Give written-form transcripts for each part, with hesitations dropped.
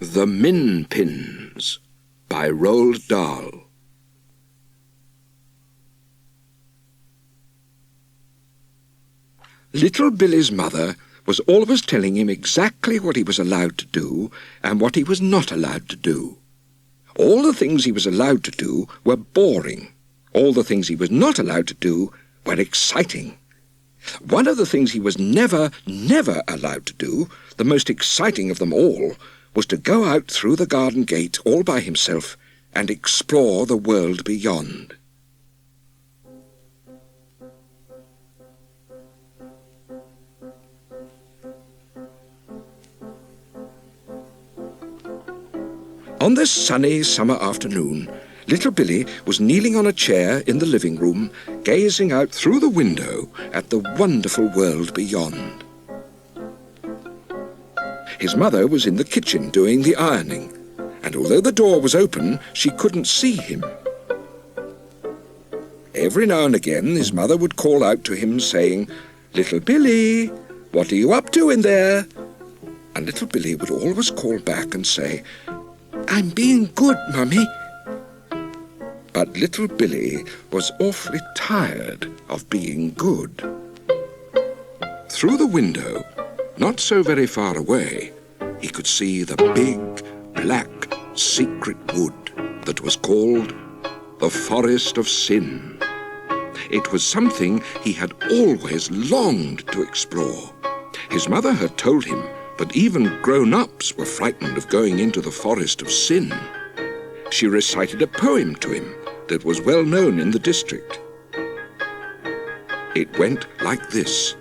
The Minpins by Roald Dahl. Little Billy's mother was always telling him exactly what he was allowed to do and what he was not allowed to do. All the things he was allowed to do were boring. All the things he was not allowed to do were exciting. One of the things he was never allowed to do, the most exciting of them all, was to go out through the garden gate all by himself and explore the world beyond. On this sunny summer afternoon, little Billy was kneeling on a chair in the living room, gazing out through the window at the wonderful world beyond. His mother was in the kitchen doing the ironing, and although the door was open, she couldn't see him. Every now and again his mother would call out to him, saying, "Little Billy, what are you up to in there?" And little Billy would always call back and say, "I'm being good, Mummy." But little Billy was awfully tired of being good. Through the window, not so very far away, he could see the big, black, secret wood that was called the Forest of Sin. It was something he had always longed to explore. His mother had told him that even grown-ups were frightened of going into the Forest of Sin. She recited a poem to him that was well known in the district. It went like this: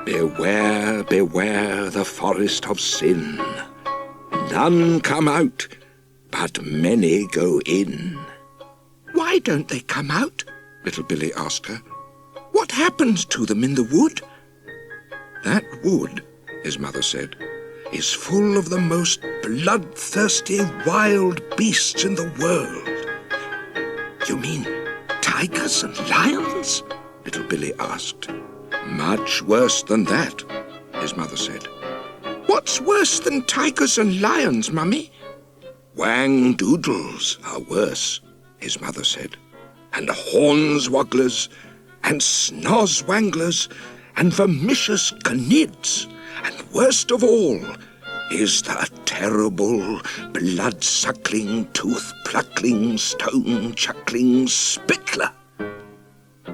"Beware, beware the forest of sin. None come out, but many go in." "Why don't they come out?" little Billy asked her. "What happens to them in the wood?" "That wood," his mother said, "is full of the most bloodthirsty wild beasts in the world." "You mean tigers and lions?" little Billy asked. "Much worse than that," his mother said. "What's worse than tigers and lions, Mummy?" "Wang-doodles are worse," his mother said, "and hornswogglers, and snozwanglers, and vermicious canids, and worst of all is the terrible, blood-suckling, tooth-pluckling, stone-chuckling spittler.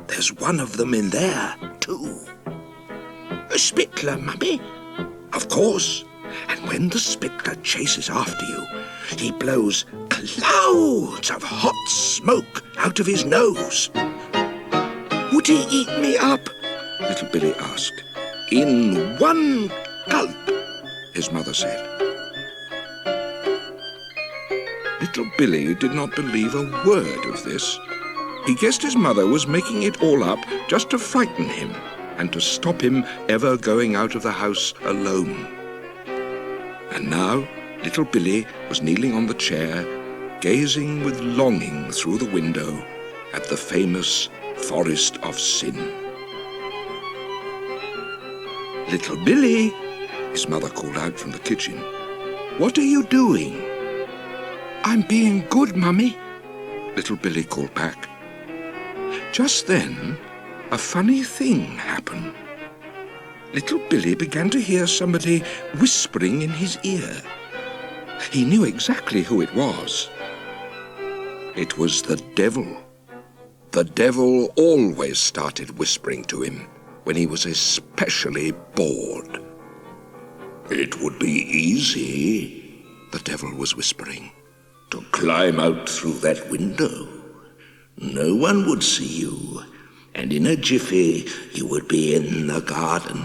There's one of them in there, too." "A spittler, Mummy?" "Of course. And when the spittler chases after you, he blows clouds of hot smoke out of his nose." "Would he eat me up?" little Billy asked. "In one gulp," his mother said. Little Billy did not believe a word of this. He guessed his mother was making it all up just to frighten him and to stop him ever going out of the house alone. And now little Billy was kneeling on the chair, gazing with longing through the window at the famous Forest of Sin. "Little Billy," his mother called out from the kitchen, "what are you doing?" "I'm being good, Mummy," little Billy called back. Just then, a funny thing happened. Little Billy began to hear somebody whispering in his ear. He knew exactly who it was. It was the devil. The devil always started whispering to him when he was especially bored. "It would be easy," the devil was whispering, "to climb out through that window. No one would see you, and in a jiffy you would be in the garden,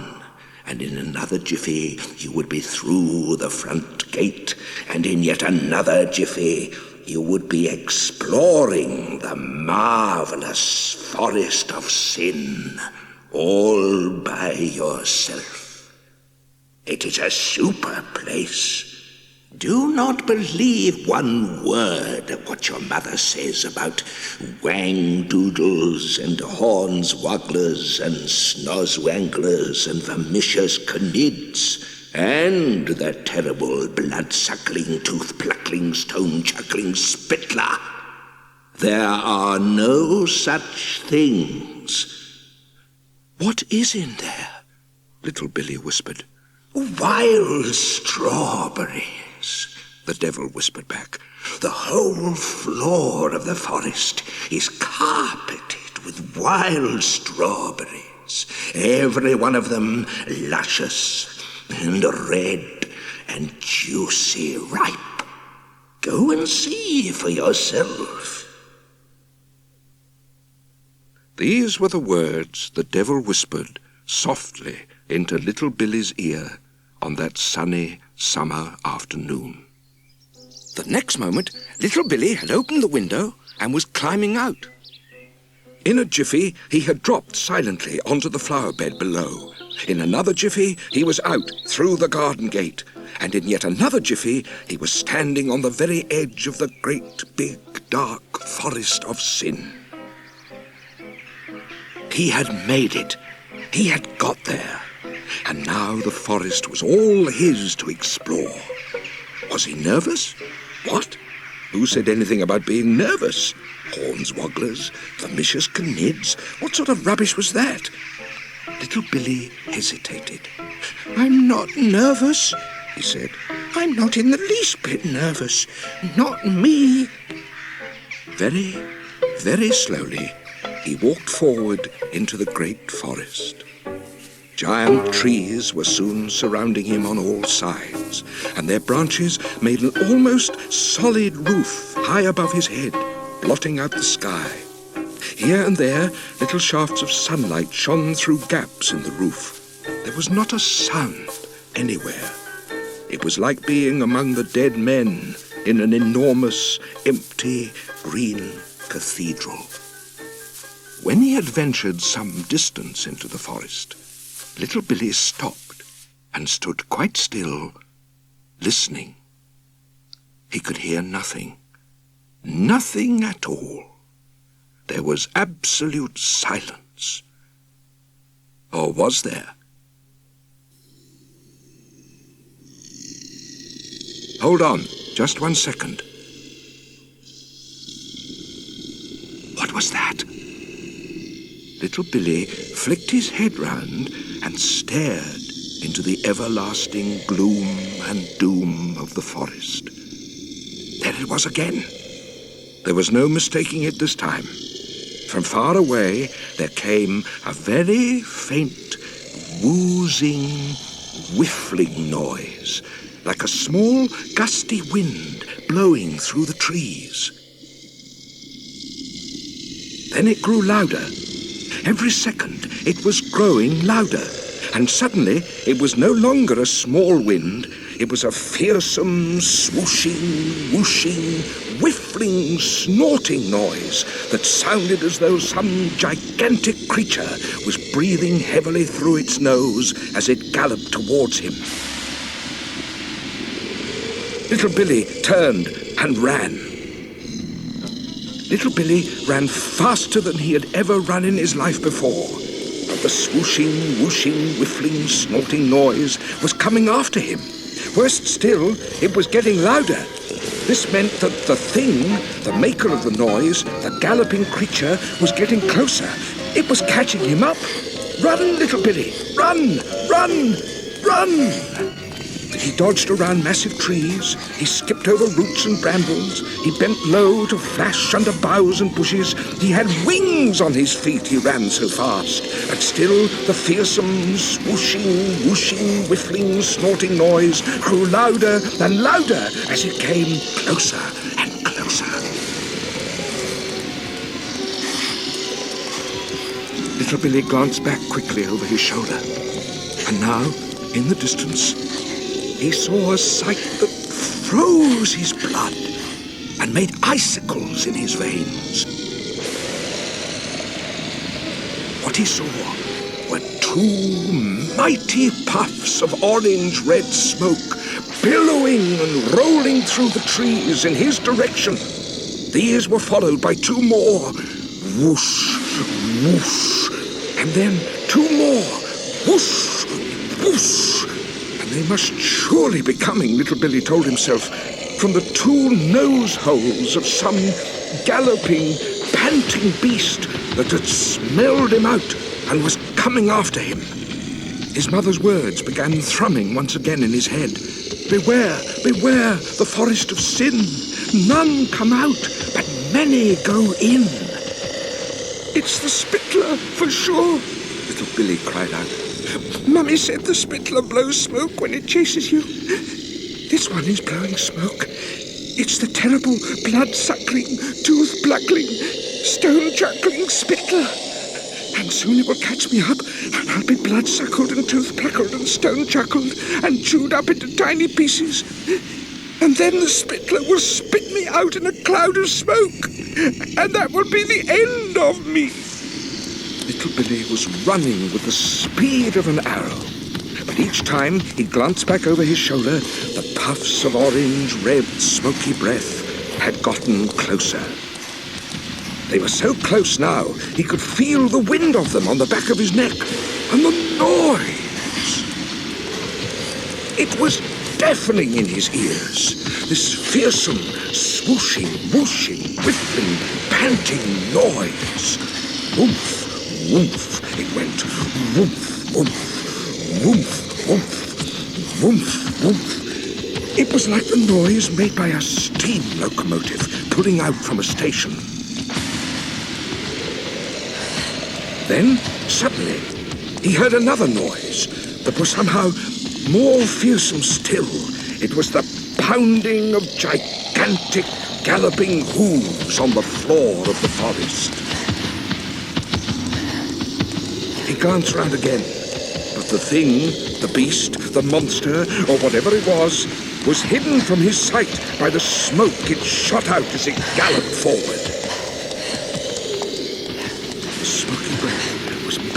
and in another jiffy you would be through the front gate, and in yet another jiffy you would be exploring the marvelous Forest of Sin, all by yourself. It is a super place. Do not believe one word of what your mother says about wang-doodles and hornswogglers and snozwanglers and vermicious canids. and the terrible blood-suckling, tooth-pluckling, stone-chuckling spittler. There are no such things. "What is in there?" Little Billy whispered. "Wild strawberries," the devil whispered back. "The whole floor of the forest is carpeted with wild strawberries, every one of them luscious and red and juicy ripe. Go and see for yourself." These were the words the devil whispered softly into Little Billy's ear on that sunny summer afternoon. The next moment, Little Billy had opened the window and was climbing out. In a jiffy, he had dropped silently onto the flower bed below. In another jiffy, he was out through the garden gate. And in yet another jiffy, he was standing on the very edge of the great, big, dark forest of sin. He had made it. He had got there. And now the forest was all his to explore. Was he nervous? What? Who said anything about being nervous? Hornswogglers, vermicious canids, what sort of rubbish was that? Little Billy hesitated. "I'm not nervous," he said. "I'm not in the least bit nervous. Not me." Very, very slowly, he walked forward into the great forest. Giant trees were soon surrounding him on all sides, and their branches made an almost solid roof high above his head, blotting out the sky. Here and there, little shafts of sunlight shone through gaps in the roof. There was not a sound anywhere. It was like being among the dead men in an enormous, empty, green cathedral. When he had ventured some distance into the forest, Little Billy stopped and stood quite still, listening. He could hear nothing. Nothing at all. There was absolute silence. Or was there? Hold on, just 1 second. What was that? Little Billy flicked his head round and stared into the everlasting gloom and doom of the forest. There it was again. There was no mistaking it this time. From far away there came a very faint, whoozing, whiffling noise, like a small, gusty wind blowing through the trees. Then it grew louder. Every second it was growing louder, and suddenly it was no longer a small wind. It was a fearsome, swooshing, whooshing, whiffling, snorting noise that sounded as though some gigantic creature was breathing heavily through its nose as it galloped towards him. Little Billy turned and ran. Little Billy ran faster than he had ever run in his life before. But the swooshing, whooshing, whiffling, snorting noise was coming after him. Worse still, it was getting louder. This meant that the thing, the maker of the noise, the galloping creature, was getting closer. It was catching him up. "Run, Little Billy! Run! Run! Run!" He dodged around massive trees. He skipped over roots and brambles. He bent low to flash under boughs and bushes. He had wings on his feet, he ran so fast. But still the fearsome, swooshing, whooshing, whiffling, snorting noise grew louder and louder as it came closer and closer. Little Billy glanced back quickly over his shoulder. And now, in the distance, he saw a sight that froze his blood and made icicles in his veins. What he saw were two mighty puffs of orange-red smoke billowing and rolling through the trees in his direction. These were followed by two more. Whoosh, whoosh, and then two more. Whoosh, whoosh. They must surely be coming, little Billy told himself, from the two nose holes of some galloping, panting beast that had smelled him out and was coming after him. His mother's words began thrumming once again in his head. Beware, beware, the forest of sin. None come out, but many go in. It's the Spittler, for sure, little Billy cried out. Mummy said the Spittler blows smoke when it chases you. This one is blowing smoke. It's the terrible, blood-suckling, tooth-pluckling, stone-chuckling Spittler. And soon it will catch me up, and I'll be blood-suckled and tooth-pluckled and stone-chuckled and chewed up into tiny pieces. And then the Spittler will spit me out in a cloud of smoke, and that will be the end of me. Little Billy was running with the speed of an arrow. But each time he glanced back over his shoulder, the puffs of orange, red, smoky breath had gotten closer. They were so close now, he could feel the wind of them on the back of his neck, and the noise. It was deafening in his ears, this fearsome, swooshing, whooshing, whiffling, panting noise. Woof, woof, it went. Woof, woof, woof, woof, woof, woof. It was like the noise made by a steam locomotive pulling out from a station. Then, suddenly, he heard another noise that was somehow more fearsome still. It was the pounding of gigantic, galloping hooves on the floor of the forest. He glanced round again, but the thing, the beast, the monster, or whatever it was hidden from his sight by the smoke it shot out as it galloped forward.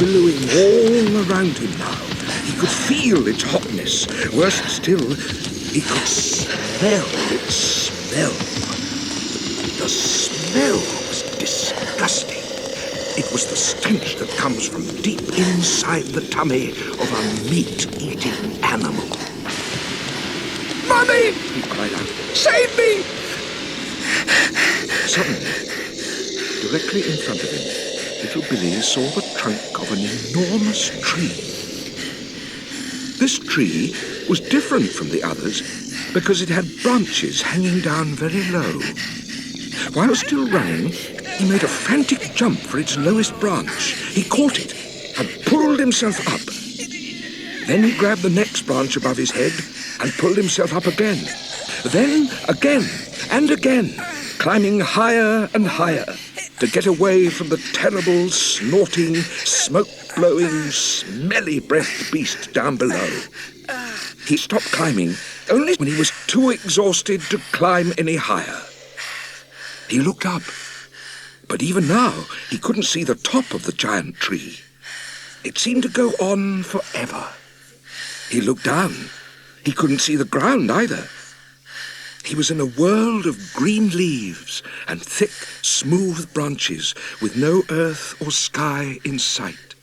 Billowing all around him now. He could feel its hotness. Worse still, he could smell its smell. The smell was disgusting. It was the stench that comes from deep inside the tummy of a meat-eating animal. Mummy! He cried out. Save me! Suddenly, directly in front of him, little Billy saw the trunk of an enormous tree. This tree was different from the others because it had branches hanging down very low. While still running, he made a frantic jump for its lowest branch. He caught it and pulled himself up. Then he grabbed the next branch above his head and pulled himself up again. Then again and again, climbing higher and higher, to get away from the terrible, snorting, smoke-blowing, smelly-breathed beast down below. He stopped climbing only when he was too exhausted to climb any higher. He looked up, but even now he couldn't see the top of the giant tree. It seemed to go on forever. He looked down. He couldn't see the ground either. He was in a world of green leaves and thick, smooth branches with no earth or sky in sight.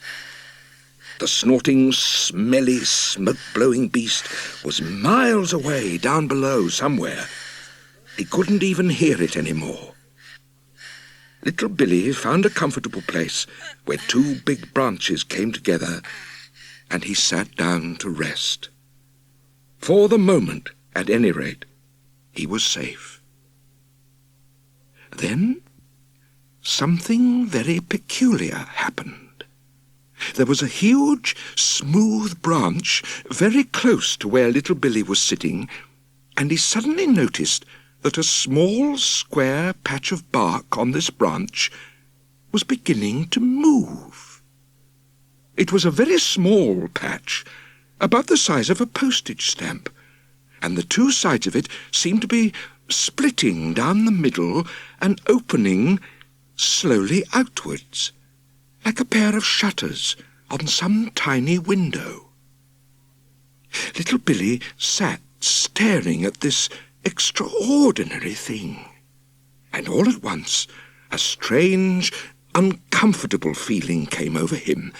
The snorting, smelly, smoke-blowing beast was miles away down below somewhere. He couldn't even hear it anymore. Little Billy found a comfortable place where two big branches came together, and he sat down to rest. For the moment, at any rate, he was safe. Then, something very peculiar happened. There was a huge, smooth branch very close to where little Billy was sitting, and he suddenly noticed that a small, square patch of bark on this branch was beginning to move. It was a very small patch, about the size of a postage stamp, and the two sides of it seemed to be splitting down the middle and opening slowly outwards, like a pair of shutters on some tiny window. Little Billy sat staring at this extraordinary thing, and all at once a strange, uncomfortable feeling came over him.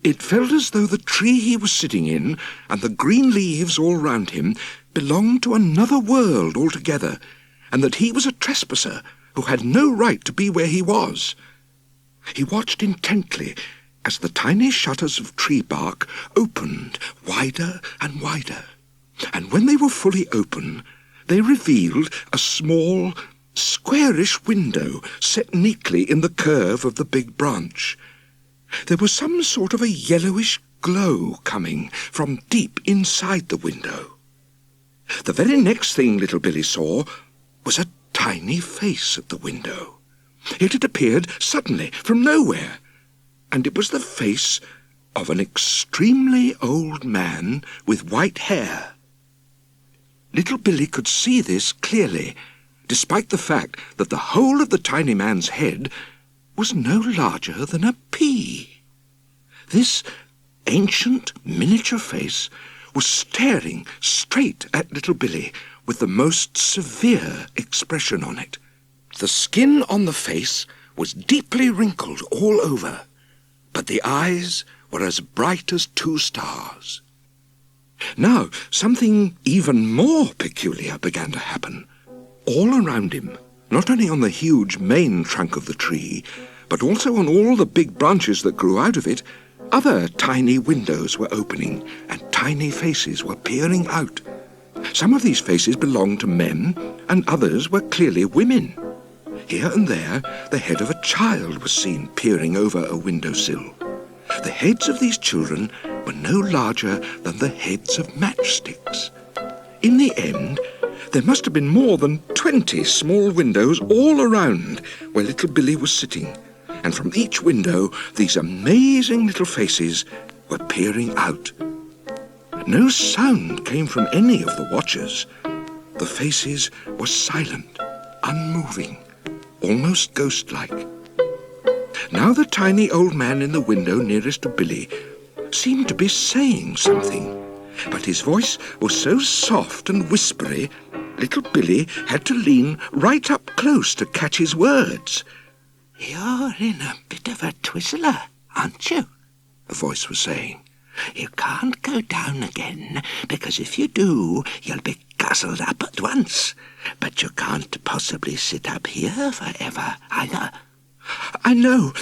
It felt as though the tree he was sitting in and the green leaves all round him belonged to another world altogether, and that he was a trespasser who had no right to be where he was. He watched intently as the tiny shutters of tree bark opened wider and wider, and when they were fully open, they revealed a small, squarish window set neatly in the curve of the big branch. There was some sort of a yellowish glow coming from deep inside the window. The very next thing little Billy saw was a tiny face at the window. It had appeared suddenly from nowhere, and it was the face of an extremely old man with white hair. Little Billy could see this clearly, despite the fact that the whole of the tiny man's head was no larger than a pea. This ancient miniature face was staring straight at little Billy with the most severe expression on it. The skin on the face was deeply wrinkled all over, but the eyes were as bright as 2 stars. Now, something even more peculiar began to happen. All around him, not only on the huge main trunk of the tree, but also on all the big branches that grew out of it, other tiny windows were opening, and tiny faces were peering out. Some of these faces belonged to men, and others were clearly women. Here and there, the head of a child was seen peering over a windowsill. The heads of these children were no larger than the heads of matchsticks. In the end, there must have been more than 20 small windows all around where little Billy was sitting, and from each window these amazing little faces were peering out. No sound came from any of the watchers. The faces were silent, unmoving, almost ghost-like. Now the tiny old man in the window nearest to Billy seemed to be saying something, but his voice was so soft and whispery, little Billy had to lean right up close to catch his words. "You're in a bit of a twizzler, aren't you?" the voice was saying. "You can't go down again, because if you do, you'll be guzzled up at once. But you can't possibly sit up here forever, either." I know,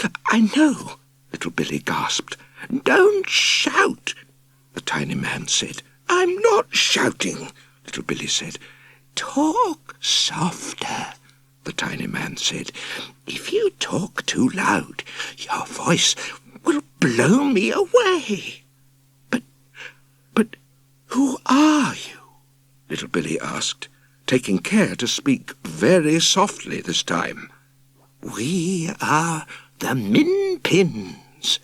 little Billy gasped. "Don't shout," the tiny man said. "I'm not shouting," little Billy said. "Talk softer," the tiny man said. "If you talk too loud, your voice will blow me away." But who are you?" little Billy asked, taking care to speak very softly this time. "We are the Minpins,"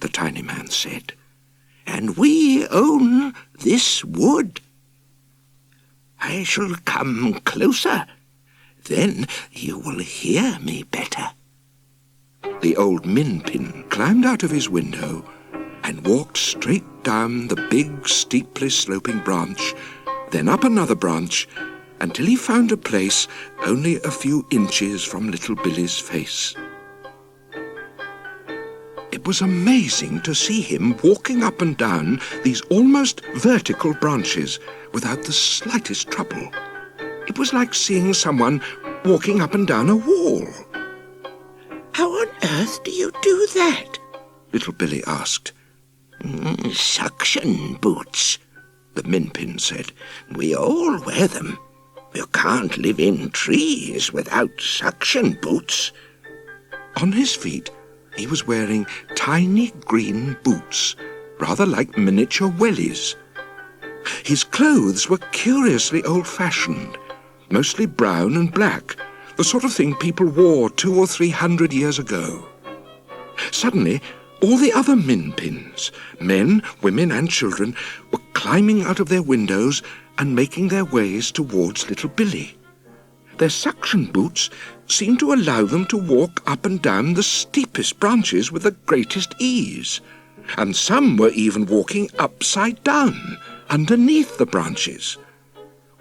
the tiny man said, "and we own this wood. I shall come closer. Then you will hear me better." The old Minpin climbed out of his window and walked straight down the big, steeply sloping branch, then up another branch, until he found a place only a few inches from little Billy's face. It was amazing to see him walking up and down these almost vertical branches without the slightest trouble. It was like seeing someone walking up and down a wall. "How on earth do you do that?" little Billy asked. "Suction boots," the Minpin said. "We all wear them. You can't live in trees without suction boots." On his feet, he was wearing tiny green boots, rather like miniature wellies. His clothes were curiously old-fashioned, mostly brown and black, the sort of thing people wore 200 or 300 years ago. Suddenly, all the other Minpins, men, women and children, were climbing out of their windows and making their ways towards little Billy. Their suction boots seemed to allow them to walk up and down the steepest branches with the greatest ease, and some were even walking upside down, underneath the branches.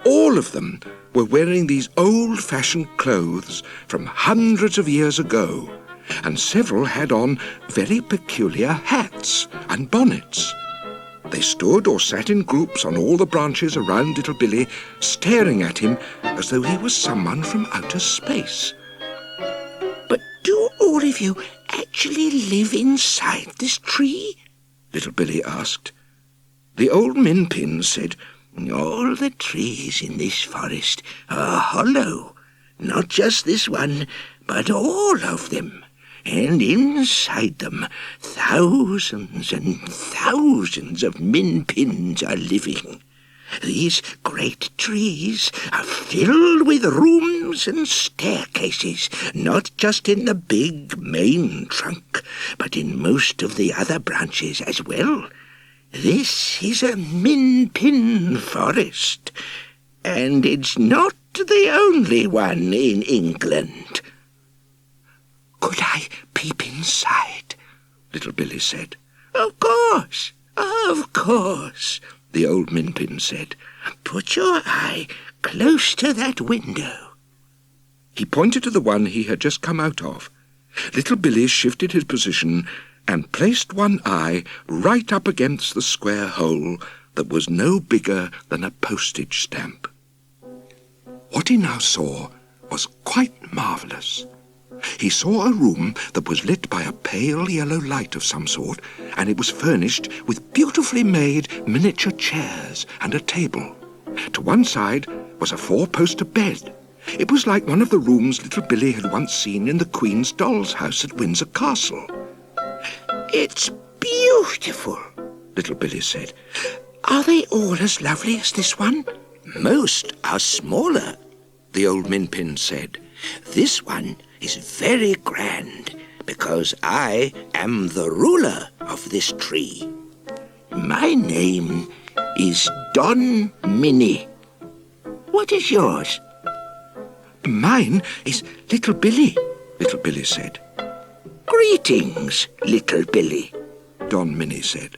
All of them were wearing these old-fashioned clothes from hundreds of years ago, and several had on very peculiar hats and bonnets. They stood or sat in groups on all the branches around little Billy, staring at him as though he was someone from outer space. But do all of you actually live inside this tree? Little Billy asked. The old Minpin said, All the trees in this forest are hollow. Not just this one, but all of them. And inside them, thousands and thousands of Minpins are living. These great trees are filled with rooms and staircases, not just in the big main trunk, but in most of the other branches as well. This is a Minpin forest, and it's not the only one in England. Could I peep inside? Little Billy said. Of course, the old Minpin said. Put your eye close to that window. He pointed to the one he had just come out of. Little Billy shifted his position and placed one eye right up against the square hole that was no bigger than a postage stamp. What he now saw was quite marvellous. He saw a room that was lit by a pale yellow light of some sort, and it was furnished with beautifully made miniature chairs and a table. To one side was a four-poster bed. It was like one of the rooms little Billy had once seen in the Queen's doll's house at Windsor Castle. It's beautiful, little Billy said. Are they all as lovely as this one? Most are smaller, the old Minpin said. This one is very grand, because I am the ruler of this tree. My name is Don Minnie. What is yours? Mine is Little Billy, little Billy said. Greetings, Little Billy, Don Minnie said.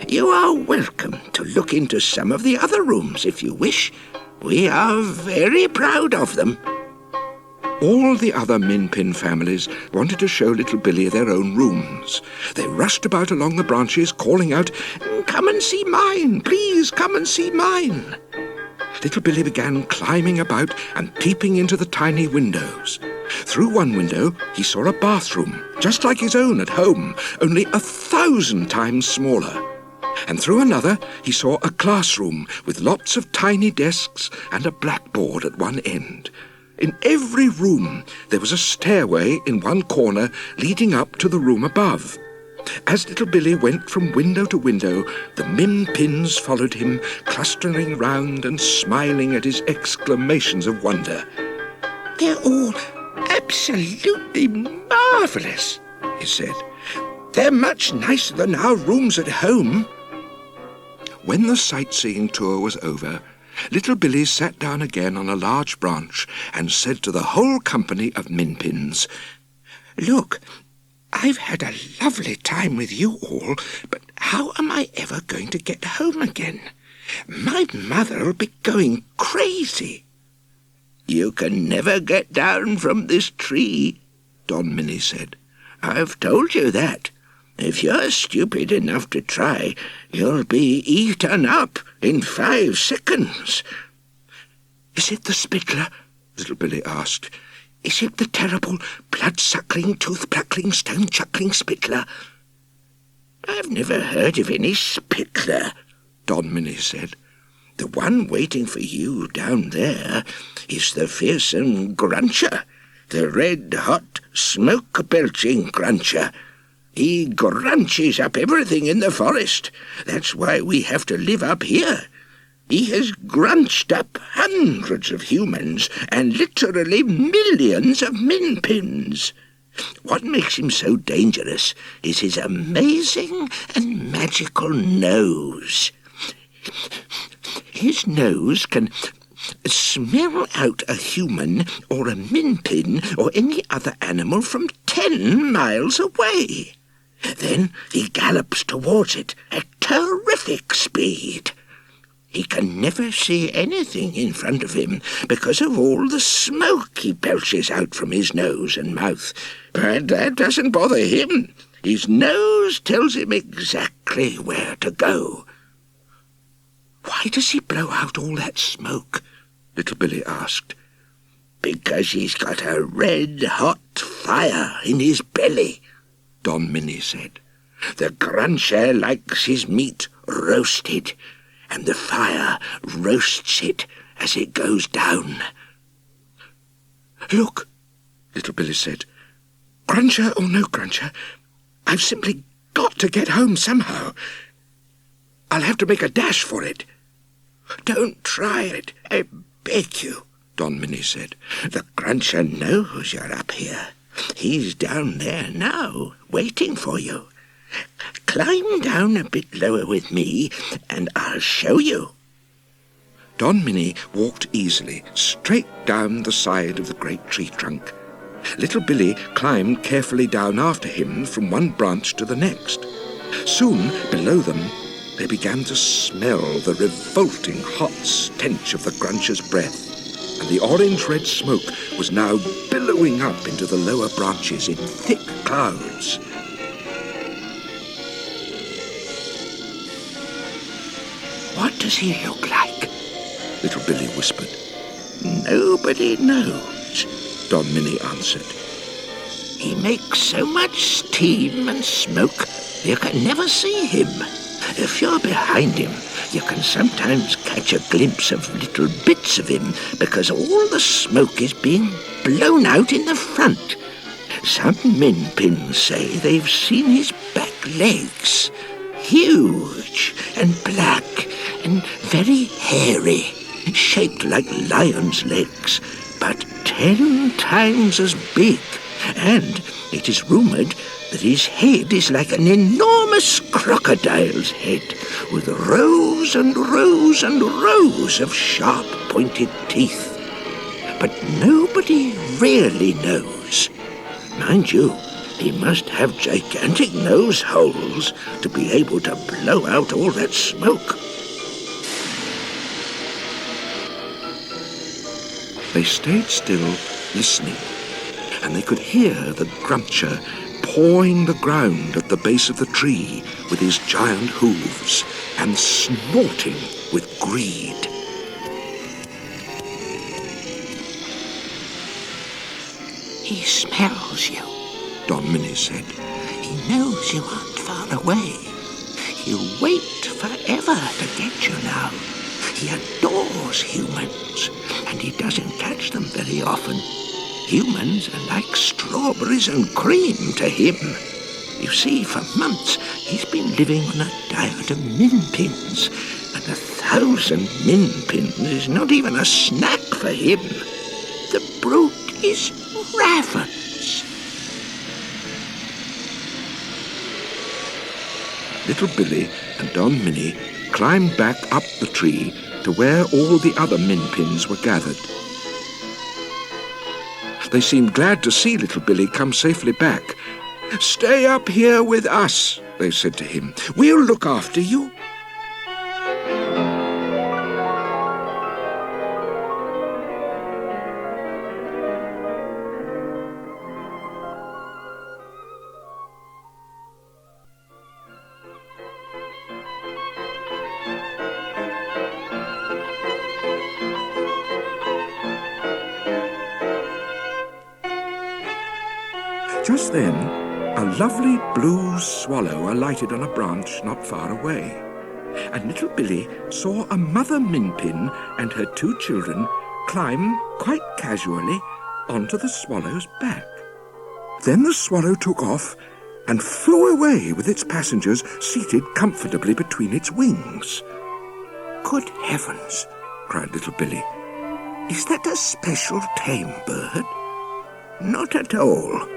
You are welcome to look into some of the other rooms if you wish. We are very proud of them. All the other Minpin families wanted to show little Billy their own rooms. They rushed about along the branches, calling out, "Come and see mine! Please come and see mine!" Little Billy began climbing about and peeping into the tiny windows. Through one window, he saw a bathroom, just like his own at home, only 1,000 times smaller. And through another, he saw a classroom with lots of tiny desks and a blackboard at one end. In every room, there was a stairway in one corner leading up to the room above. As little Billy went from window to window, the Minpins followed him, clustering round and smiling at his exclamations of wonder. They're all absolutely marvellous, he said. They're much nicer than our rooms at home. When the sightseeing tour was over, little Billy sat down again on a large branch and said to the whole company of Minpins, "Look, I've had a lovely time with you all, but how am I ever going to get home again? My mother'll be going crazy." "You can never get down from this tree," Don Minnie said. "I've told you that. If you're stupid enough to try, you'll be eaten up in 5 seconds. "Is it the Spittler?" little Billy asked. "Is it the terrible, blood-suckling, tooth-pluckling, stone-chuckling Spittler?" "I've never heard of any Spittler," Don Minnie said. "The one waiting for you down there is the fearsome gruncher, the red-hot, smoke-belching gruncher. He grunches up everything in the forest. That's why we have to live up here. He has grunched up hundreds of humans and literally millions of Minpins. What makes him so dangerous is his amazing and magical nose. His nose can smell out a human or a Minpin or any other animal from 10 miles away. Then he gallops towards it at terrific speed. He can never see anything in front of him because of all the smoke he belches out from his nose and mouth. But that doesn't bother him. His nose tells him exactly where to go. "Why does he blow out all that smoke?" Little Billy asked. "Because he's got a red-hot fire in his belly," Don Minnie said. "The gruncher likes his meat roasted, and the fire roasts it as it goes down." "Look," Little Billy said. "Gruncher or no gruncher, I've simply got to get home somehow. I'll have to make a dash for it." "Don't try it, I beg you," Don Minnie said. "The gruncher knows you're up here. He's down there now, waiting for you. Climb down a bit lower with me, and I'll show you." Don Minnie walked easily straight down the side of the great tree trunk. Little Billy climbed carefully down after him from one branch to the next. Soon, below them, they began to smell the revolting hot stench of the gruncher's breath, and the orange-red smoke was now billowing up into the lower branches in thick clouds. "What does he look like?" Little Billy whispered. "Nobody knows," Don Minnie answered. "He makes so much steam and smoke you can never see him. If you're behind him, you can sometimes catch a glimpse of little bits of him because all the smoke is being blown out in the front. Some Minpins say they've seen his back legs, huge and black and very hairy, shaped like lion's legs, but 10 times as big, and it is rumoured that his head is like an enormous crocodile's head, with rows and rows and rows of sharp pointed teeth. But nobody really knows. Mind you, he must have gigantic nose holes to be able to blow out all that smoke." They stayed still, listening, and they could hear the gruncher pawing the ground at the base of the tree with his giant hooves and snorting with greed. "He smells you," Don Minnie said. "He knows you aren't far away. He'll wait forever to get you now. He adores humans, and he doesn't catch them very often. Humans are like strawberries and cream to him. You see, for months he's been living on a diet of Minpins, and 1,000 Minpins is not even a snack for him. The brute is ravenous." Little Billy and Don Minnie climbed back up the tree to where all the other Minpins were gathered. They seemed glad to see Little Billy come safely back. "Stay up here with us," they said to him. "We'll look after you." Just then, a lovely blue swallow alighted on a branch not far away, and Little Billy saw a mother Minpin and her 2 children climb quite casually onto the swallow's back. Then the swallow took off and flew away with its passengers seated comfortably between its wings. "Good heavens!" cried Little Billy. "Is that a special tame bird?" "Not at all,"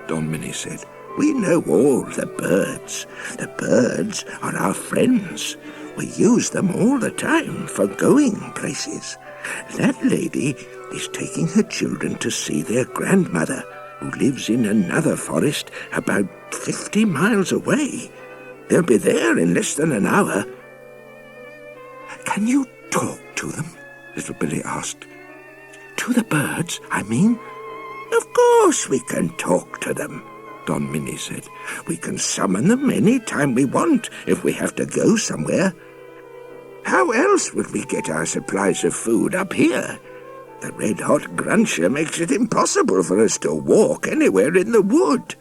Don Minnie said. "We know all the birds. The birds are our friends. We use them all the time for going places. That lady is taking her children to see their grandmother, who lives in another forest about 50 miles away. They'll be there in less than an hour." Can you talk to them? Little Billy asked. To the birds, I mean? Of course we can talk to them, Don Minnie said. We can summon them any time we want if we have to go somewhere. How else would we get our supplies of food up here? The red-hot gruncher makes it impossible for us to walk anywhere in the wood.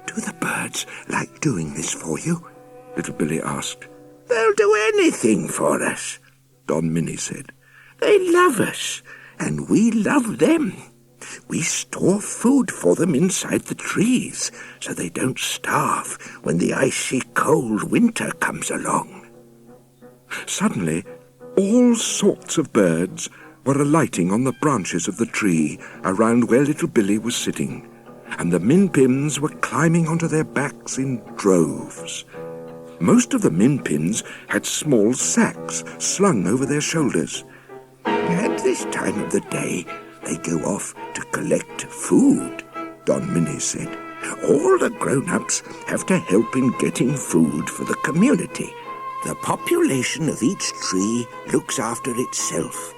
Do the birds like doing this for you? Little Billy asked. They'll do anything for us, Don Minnie said. They love us, and we love them. We store food for them inside the trees, so they don't starve when the icy cold winter comes along. Suddenly, all sorts of birds were alighting on the branches of the tree around where Little Billy was sitting, and the Minpins were climbing onto their backs in droves. Most of the Minpins had small sacks slung over their shoulders. At this time of the day, they go off to collect food, Don Minnie said. All the grown-ups have to help in getting food for the community. The population of each tree looks after itself.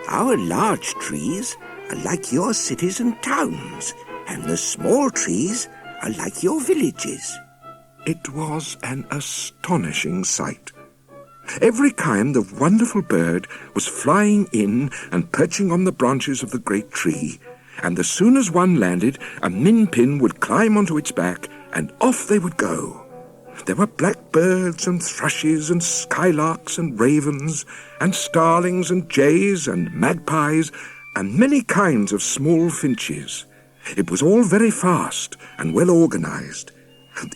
Our large trees are like your cities and towns, and the small trees are like your villages. It was an astonishing sight. Every kind of wonderful bird was flying in and perching on the branches of the great tree, and as soon as one landed, a Minpin would climb onto its back, and off they would go. There were blackbirds and thrushes and skylarks and ravens and starlings and jays and magpies and many kinds of small finches. It was all very fast and well organized.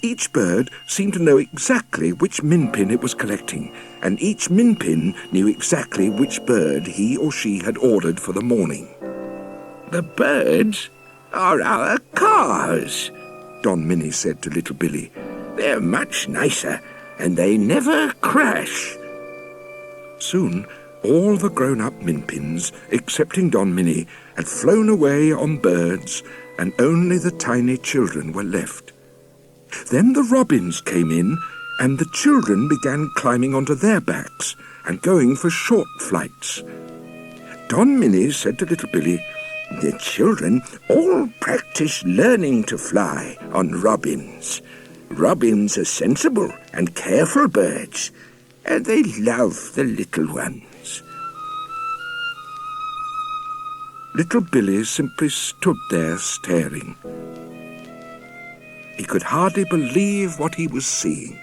Each bird seemed to know exactly which Minpin it was collecting, and each Minpin knew exactly which bird he or she had ordered for the morning. The birds are our cars, Don Minnie said to Little Billy. They're much nicer, and they never crash. Soon, all the grown-up Minpins, excepting Don Minnie, had flown away on birds, and only the tiny children were left. Then the robins came in, and the children began climbing onto their backs and going for short flights. Don Minnie said to Little Billy, The children all practice learning to fly on robins. Robins are sensible and careful birds, and they love the little ones. Little Billy simply stood there staring. He could hardly believe what he was seeing.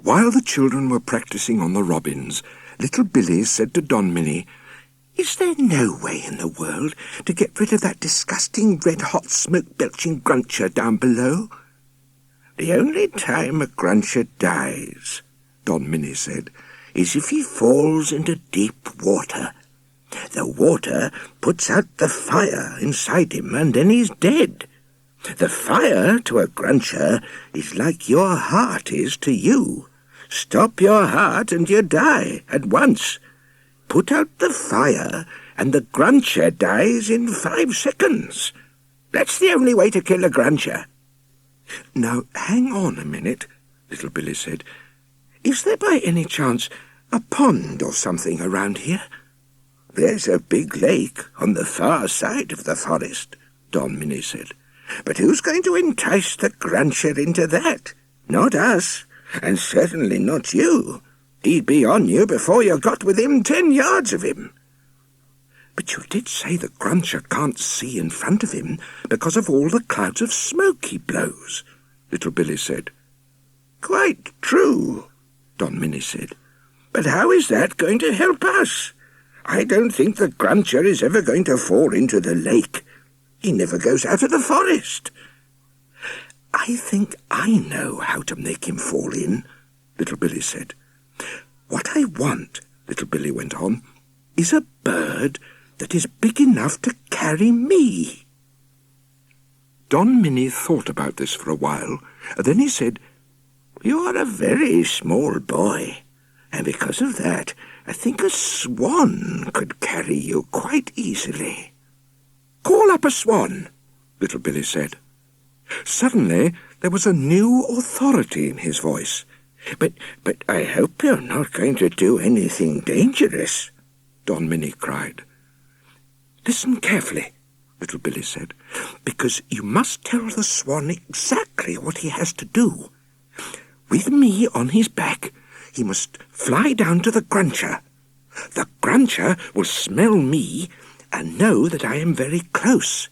While the children were practicing on the robins, Little Billy said to Don Minnie, Is there no way in the world to get rid of that disgusting red-hot smoke-belching gruncher down below? The only time a gruncher dies, Don Minnie said, is if he falls into deep water. The water puts out the fire inside him, and then he's dead. The fire to a gruncher is like your heart is to you. Stop your heart and you die at once. Put out the fire, and the gruncher dies in 5 seconds. That's the only way to kill a gruncher. Now, hang on a minute, Little Billy said. Is there by any chance a pond or something around here? There's a big lake on the far side of the forest, Don Minnie said. But who's going to entice the gruncher into that? Not us, and certainly not you. He'd be on you before you got within 10 yards of him. But you did say the gruncher can't see in front of him because of all the clouds of smoke he blows, Little Billy said. Quite true, Don Minnie said. But how is that going to help us? I don't think the gruncher is ever going to fall into the lake. He never goes out of the forest. I think I know how to make him fall in, Little Billy said. What I want, Little Billy went on, is a bird that is big enough to carry me. Don Minnie thought about this for a while. Then he said, You're a very small boy, and because of that, I think a swan could carry you quite easily. Call up a swan, Little Billy said. Suddenly, there was a new authority in his voice. But I hope you're not going to do anything dangerous, Don Minnie cried. Listen carefully, Little Billy said, because you must tell the swan exactly what he has to do. With me on his back, he must fly down to the gruncher. The gruncher will smell me and know that I am very close,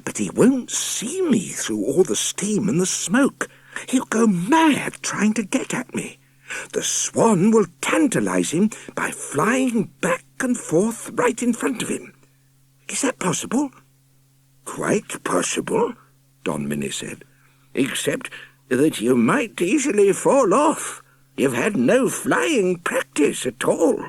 but he won't see me through all the steam and the smoke. He'll go mad trying to get at me. The swan will tantalize him by flying back and forth right in front of him. Is that possible? Quite possible, Don Minnie said, except that you might easily fall off. You've had no flying practice at all.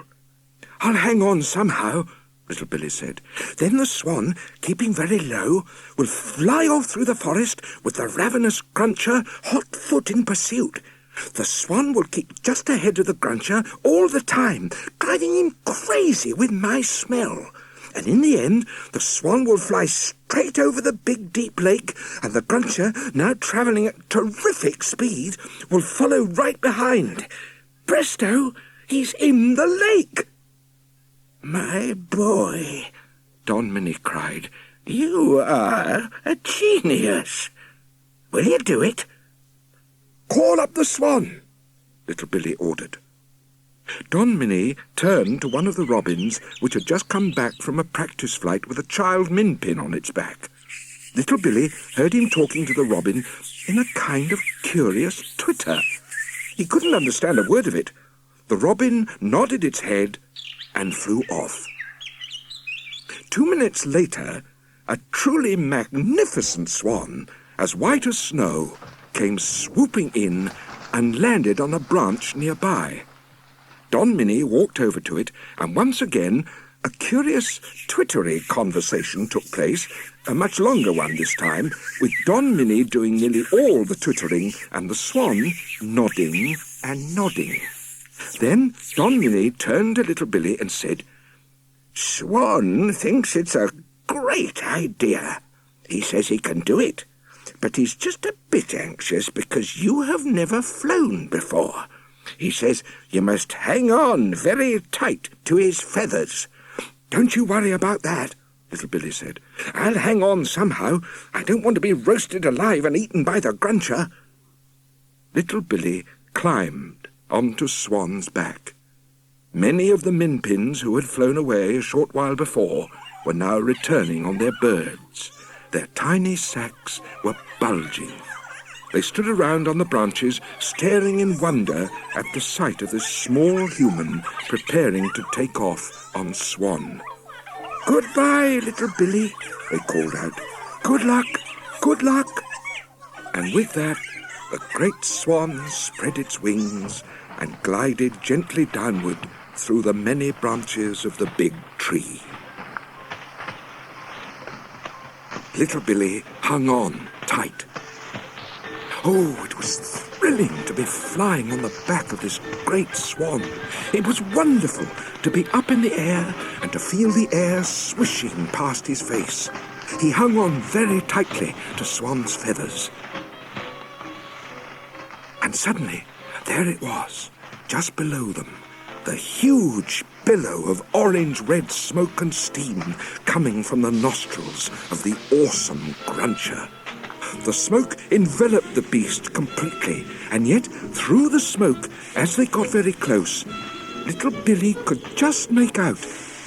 I'll hang on somehow, Little Billy said. Then the swan, keeping very low, will fly off through the forest with the ravenous gruncher hot foot in pursuit. The swan will keep just ahead of the gruncher all the time, driving him crazy with my smell. And in the end, the swan will fly straight over the big deep lake, and the gruncher, now travelling at terrific speed, will follow right behind. Presto! He's in the lake! My boy, Don Minnie cried, you are a genius. Will you do it? Call up the swan, Little Billy ordered. Don Minnie turned to one of the robins which had just come back from a practice flight with a child Minpin on its back. Little Billy heard him talking to the robin in a kind of curious twitter. He couldn't understand a word of it. The robin nodded its head and flew off. 2 minutes later, a truly magnificent swan, as white as snow, came swooping in and landed on a branch nearby. Don Minnie walked over to it, and once again a curious twittery conversation took place, a much longer one this time, with Don Minnie doing nearly all the twittering and the swan nodding and nodding. Then Don Minnie turned to Little Billy and said, Swan thinks it's a great idea. He says he can do it, but he's just a bit anxious because you have never flown before. He says you must hang on very tight to his feathers. Don't you worry about that, Little Billy said. I'll hang on somehow. I don't want to be roasted alive and eaten by the gruncher. Little Billy climbed onto Swan's back. Many of the Minpins who had flown away a short while before were now returning on their birds. Their tiny sacks were bulging. They stood around on the branches, staring in wonder at the sight of this small human preparing to take off on Swan. Goodbye, Little Billy, they called out. Good luck, good luck. And with that, the great swan spread its wings and glided gently downward through the many branches of the big tree. Little Billy hung on tight. Oh, it was thrilling to be flying on the back of this great swan. It was wonderful to be up in the air and to feel the air swishing past his face. He hung on very tightly to Swan's feathers. And suddenly, there it was, just below them, the huge billow of orange-red smoke and steam coming from the nostrils of the awesome gruncher. The smoke enveloped the beast completely, and yet through the smoke, as they got very close, Little Billy could just make out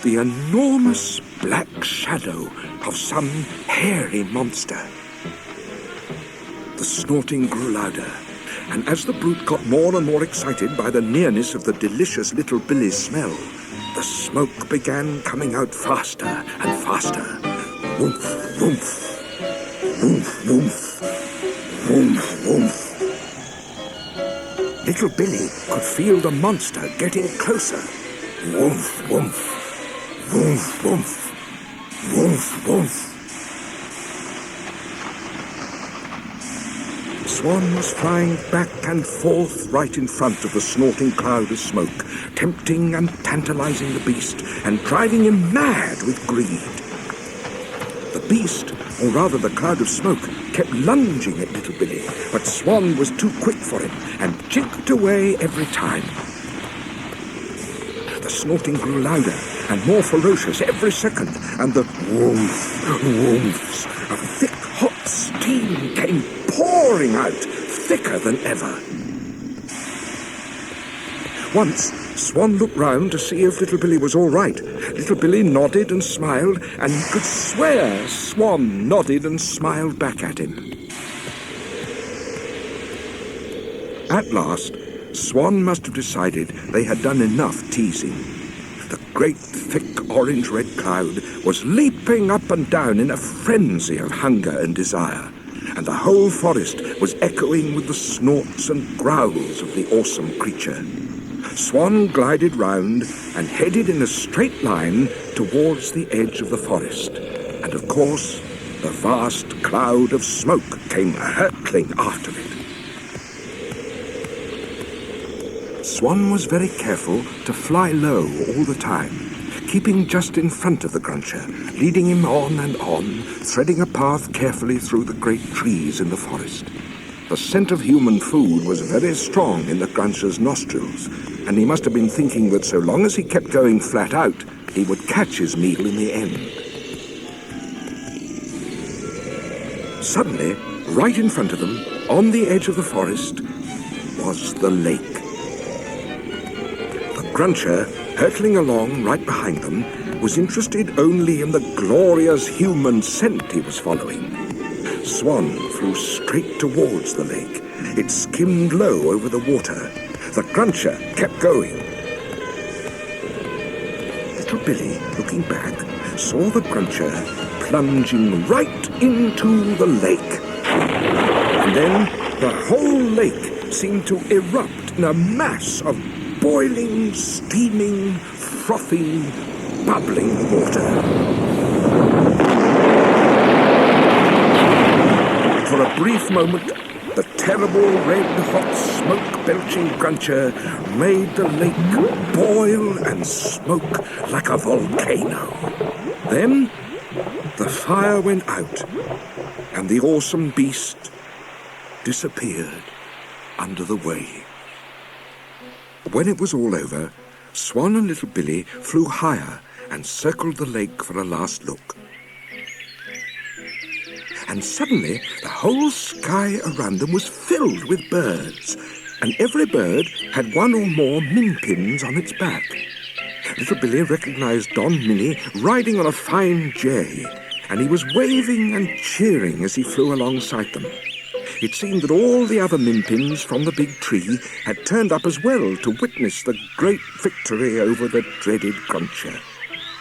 the enormous black shadow of some hairy monster. The snorting grew louder, and as the brute got more and more excited by the nearness of the delicious Little Billy's smell, the smoke began coming out faster and faster. Woof, woof. Woof, woof, woof, woof. Little Billy could feel the monster getting closer. Woof, woof, woof, woof, woof, woof. Swan was flying back and forth right in front of the snorting cloud of smoke, tempting and tantalizing the beast and driving him mad with greed. The beast, or rather the cloud of smoke, kept lunging at little Billy, but Swan was too quick for him and jigged away every time. The snorting grew louder and more ferocious every second, and the whoomph of thick hot steam came pouring out, thicker than ever. Once, Swan looked round to see if little Billy was all right. Little Billy nodded and smiled, and he could swear Swan nodded and smiled back at him. At last, Swan must have decided they had done enough teasing. The great, thick, orange-red cloud was leaping up and down in a frenzy of hunger and desire, and the whole forest was echoing with the snorts and growls of the awesome creature. Swan glided round and headed in a straight line towards the edge of the forest. And of course, the vast cloud of smoke came hurtling after it. Swan was very careful to fly low all the time, keeping just in front of the gruncher, leading him on and on, threading a path carefully through the great trees in the forest. The scent of human food was very strong in the gruncher's nostrils, and he must have been thinking that so long as he kept going flat out, he would catch his meal in the end. Suddenly, right in front of them, on the edge of the forest, was the lake. The gruncher, hurtling along right behind them, was interested only in the glorious human scent he was following. Swan flew straight towards the lake. It skimmed low over the water. The gruncher kept going. Little Billy, looking back, saw the gruncher plunging right into the lake. And then the whole lake seemed to erupt in a mass of boiling, steaming, frothing, bubbling water. For a brief moment, the terrible red-hot smoke-belching gruncher made the lake boil and smoke like a volcano. Then the fire went out, and the awesome beast disappeared under the wave. When it was all over, Swan and little Billy flew higher and circled the lake for a last look. And suddenly, the whole sky around them was filled with birds, and every bird had one or more Minpins on its back. Little Billy recognized Don Minnie riding on a fine jay, and he was waving and cheering as he flew alongside them. It seemed that all the other Minpins from the big tree had turned up as well to witness the great victory over the dreaded gruncher.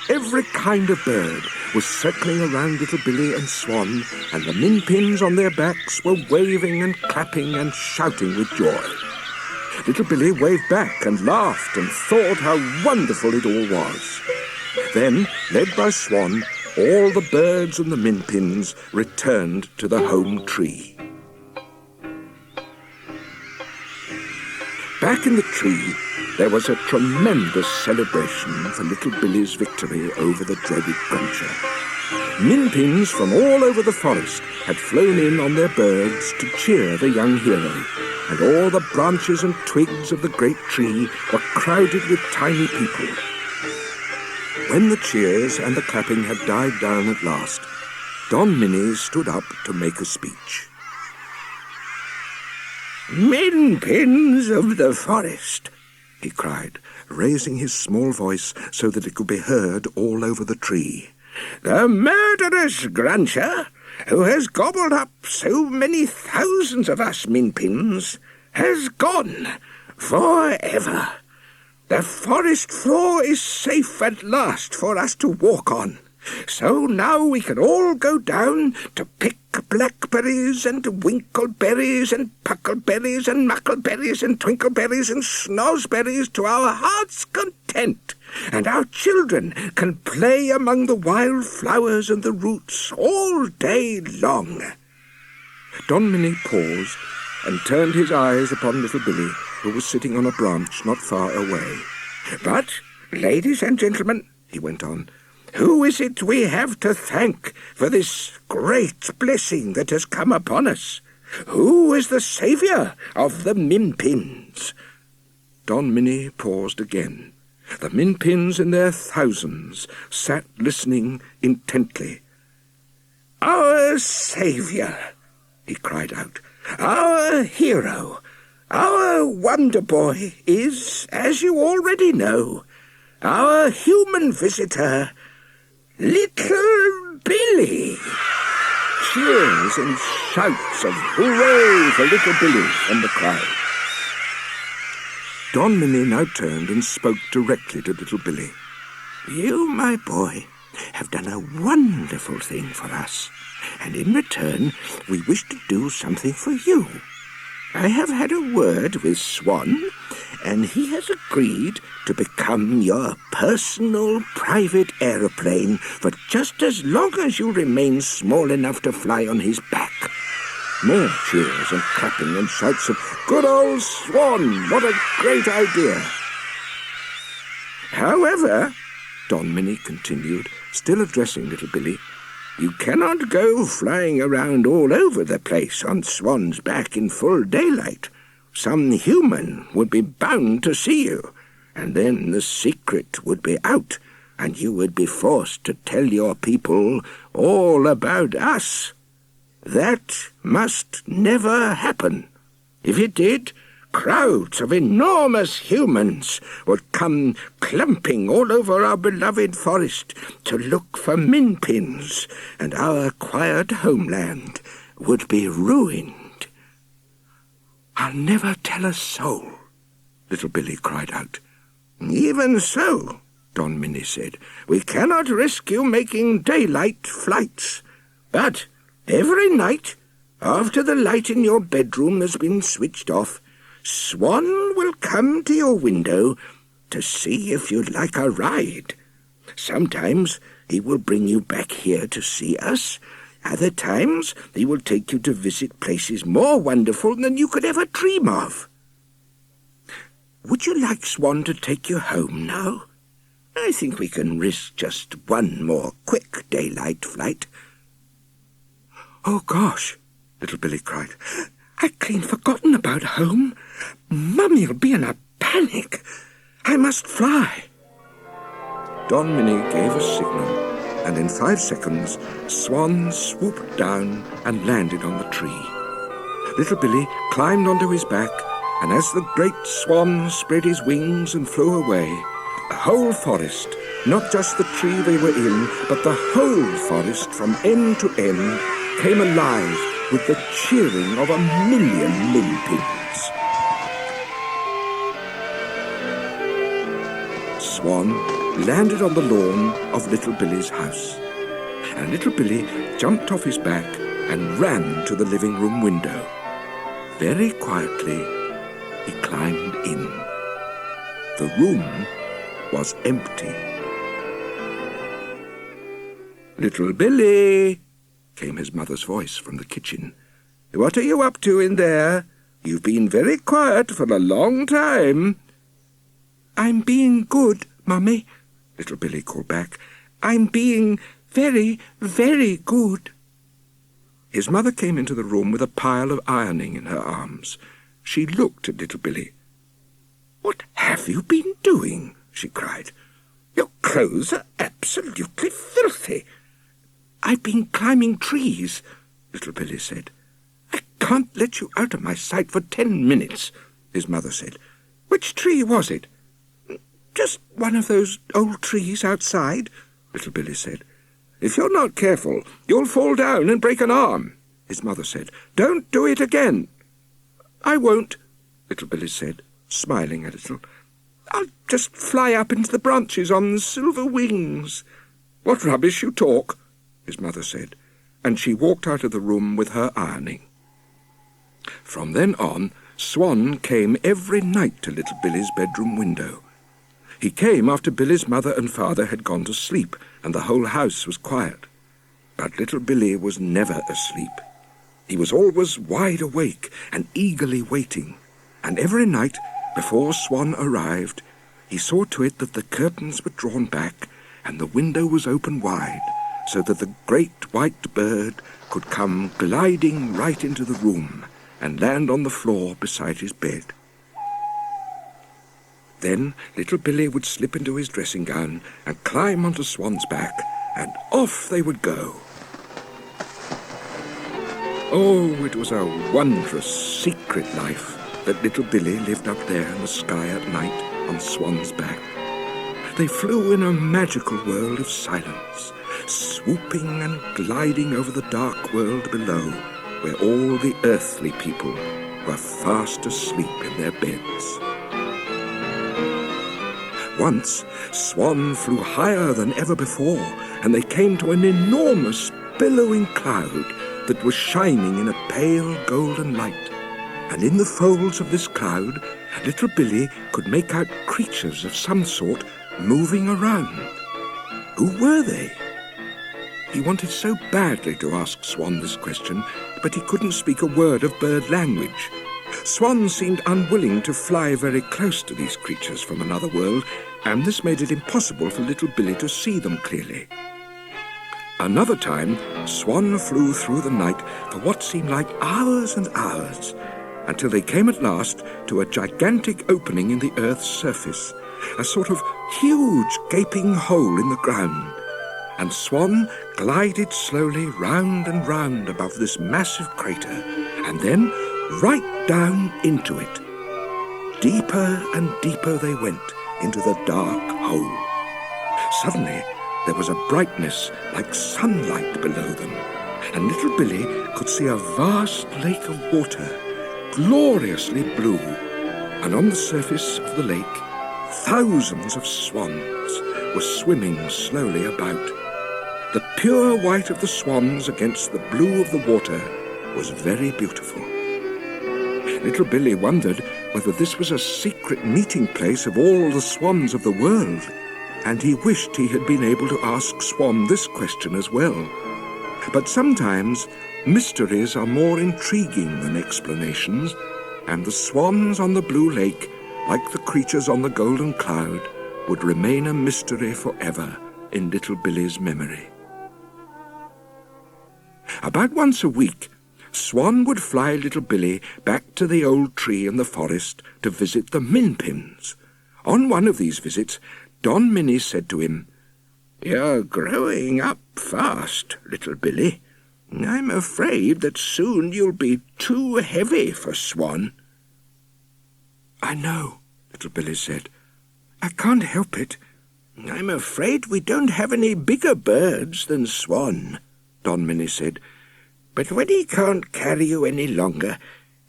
Every kind of bird was circling around little Billy and Swan, and the Minpins on their backs were waving and clapping and shouting with joy. Little Billy waved back and laughed and thought how wonderful it all was. Then, led by Swan, all the birds and the Minpins returned to the home tree. Back in the tree, there was a tremendous celebration for little Billy's victory over the dreaded gruncher. Minpins from all over the forest had flown in on their birds to cheer the young hero, and all the branches and twigs of the great tree were crowded with tiny people. When the cheers and the clapping had died down at last, Don Minnie stood up to make a speech. "Minpins of the forest," he cried, raising his small voice so that it could be heard all over the tree. "The murderous gruncher, who has gobbled up so many thousands of us Minpins, has gone forever. The forest floor is safe at last for us to walk on. So now we can all go down to pick blackberries and winkleberries and puckleberries and muckleberries and twinkleberries and snozberries to our heart's content, and our children can play among the wild flowers and the roots all day long." Don Minnie paused and turned his eyes upon little Billy, who was sitting on a branch not far away. "But, ladies and gentlemen," he went on, Who is it we have to thank for this great blessing that has come upon us? Who is the saviour of the Minpins?" Don Minnie paused again. The Minpins in their thousands sat listening intently. "Our saviour," he cried out, "our hero, our wonder boy is, as you already know, our human visitor, Little Billy." Cheers and shouts of hooray for Little Billy from the crowd. Don Minnie now turned and spoke directly to Little Billy. "You, my boy, have done a wonderful thing for us, and in return we wish to do something for you. I have had a word with Swan, and he has agreed to become your personal private aeroplane for just as long as you remain small enough to fly on his back." More cheers and clapping and shouts of, "Good old Swan! What a great idea!" "However," Don Minnie continued, still addressing Little Billy, "you cannot go flying around all over the place on Swan's back in full daylight. Some human would be bound to see you, and then the secret would be out, and you would be forced to tell your people all about us. That must never happen. If it did, crowds of enormous humans would come clumping all over our beloved forest to look for Minpins, and our quiet homeland would be ruined." "I'll never tell a soul," Little Billy cried out. "Even so," Don Minnie said, "we cannot risk you making daylight flights. But every night, after the light in your bedroom has been switched off, Swan will come to your window to see if you'd like a ride. Sometimes he will bring you back here to see us. Other times he will take you to visit places more wonderful than you could ever dream of. Would you like Swan to take you home now? I think we can risk just one more quick daylight flight." "Oh, gosh," Little Billy cried. "I'd clean forgotten about home. Mummy'll be in a panic. I must fly." Don Minnie gave a signal, and in 5 seconds Swan swooped down and landed on the tree. Little Billy climbed onto his back, and as the great Swan spread his wings and flew away, the whole forest, not just the tree they were in, but the whole forest from end to end, came alive with the cheering of 1,000,000 Minpins. Swan landed on the lawn of Little Billy's house, and Little Billy jumped off his back and ran to the living room window. Very quietly, he climbed in. The room was empty. "Little Billy," came his mother's voice from the kitchen. "What are you up to in there? You've been very quiet for a long time." "I'm being good, Mummy," Little Billy called back. "I'm being very, very good." His mother came into the room with a pile of ironing in her arms. She looked at Little Billy. "What have you been doing?" she cried. "Your clothes are absolutely filthy." "I've been climbing trees," Little Billy said. "I can't let you out of my sight for 10 minutes, his mother said. "Which tree was it?" "Just one of those old trees outside," Little Billy said. "If you're not careful, you'll fall down and break an arm," his mother said. "Don't do it again." "I won't," Little Billy said, smiling a little. "I'll just fly up into the branches on silver wings." "What rubbish you talk," his mother said, and she walked out of the room with her ironing. From then on, Swan came every night to Little Billy's bedroom window. He came after Billy's mother and father had gone to sleep, and the whole house was quiet. But Little Billy was never asleep. He was always wide awake and eagerly waiting, and every night, before Swan arrived, he saw to it that the curtains were drawn back and the window was open wide, so that the great white bird could come gliding right into the room and land on the floor beside his bed. Then little Billy would slip into his dressing gown and climb onto Swan's back, and off they would go. Oh, it was a wondrous, secret life that little Billy lived up there in the sky at night on Swan's back. They flew in a magical world of silence, swooping and gliding over the dark world below, where all the earthly people were fast asleep in their beds. Once, Swan flew higher than ever before, and they came to an enormous, billowing cloud that was shining in a pale golden light. And in the folds of this cloud, little Billy could make out creatures of some sort moving around. Who were they? He wanted so badly to ask Swan this question, but he couldn't speak a word of bird language. Swan seemed unwilling to fly very close to these creatures from another world, and this made it impossible for little Billy to see them clearly. Another time, Swan flew through the night for what seemed like hours and hours, until they came at last to a gigantic opening in the earth's surface, a sort of huge gaping hole in the ground. And Swan glided slowly round and round above this massive crater, and then right down into it. Deeper and deeper they went into the dark hole. Suddenly, there was a brightness like sunlight below them, and little Billy could see a vast lake of water, gloriously blue, and on the surface of the lake, thousands of swans were swimming slowly about. The pure white of the swans against the blue of the water was very beautiful. Little Billy wondered whether this was a secret meeting place of all the swans of the world, and he wished he had been able to ask Swan this question as well. But sometimes mysteries are more intriguing than explanations, and the swans on the blue lake, like the creatures on the golden cloud, would remain a mystery forever in little Billy's memory. About once a week, Swan would fly little Billy back to the old tree in the forest to visit the Minpins. On one of these visits, Don Minnie said to him, "You're growing up fast, little Billy. I'm afraid that soon you'll be too heavy for Swan." "I know," little Billy said. "I can't help it." "I'm afraid we don't have any bigger birds than Swan," Don Minnie said. "But when he can't carry you any longer,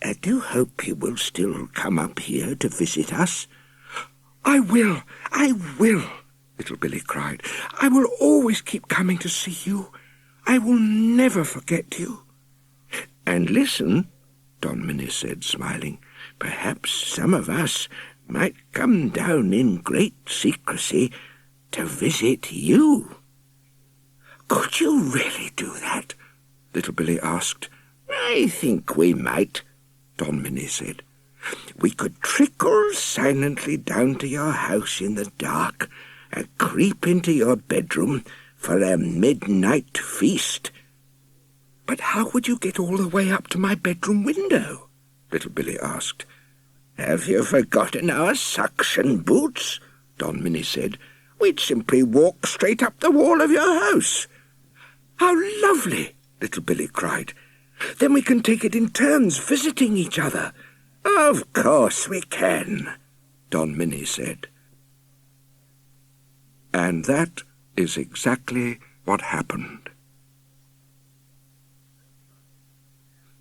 I do hope you will still come up here to visit us." I will, little Billy cried. "I will always keep coming to see you. I will never forget you." "And listen," Don Minnie said, smiling, "perhaps some of us might come down in great secrecy to visit you." "Could you really do that?" little Billy asked. "I think we might," Don Minnie said. "We could trickle silently down to your house in the dark and creep into your bedroom for a midnight feast." "But how would you get all the way up to my bedroom window?" little Billy asked. "Have you forgotten our suction boots?" Don Minnie said. "We'd simply walk straight up the wall of your house." "How lovely!" little Billy cried. "Then we can take it in turns visiting each other." "Of course we can," Don Minnie said. And that is exactly what happened.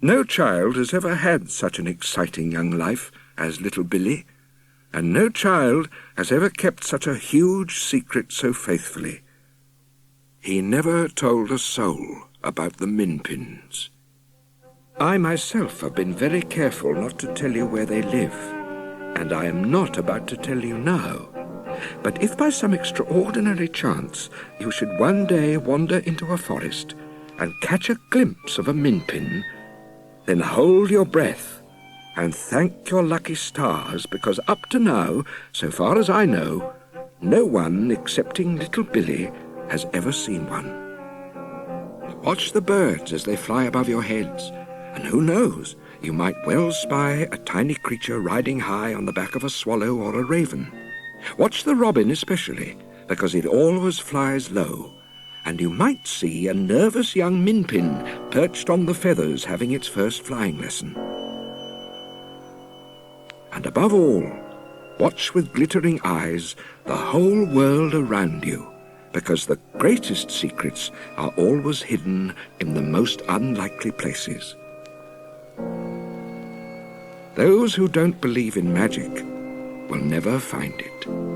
No child has ever had such an exciting young life as little Billy, and no child has ever kept such a huge secret so faithfully. He never told a soul about the Minpins. I myself have been very careful not to tell you where they live, and I am not about to tell you now. But if by some extraordinary chance you should one day wander into a forest and catch a glimpse of a Minpin, then hold your breath and thank your lucky stars, because up to now, so far as I know, No one excepting little Billy has ever seen one. Watch the birds as they fly above your heads, and who knows, you might well spy a tiny creature riding high on the back of a swallow or a raven. Watch the robin especially, because it always flies low, and you might see a nervous young Minpin perched on the feathers having its first flying lesson. And above all, watch with glittering eyes the whole world around you, because the greatest secrets are always hidden in the most unlikely places. Those who don't believe in magic will never find it.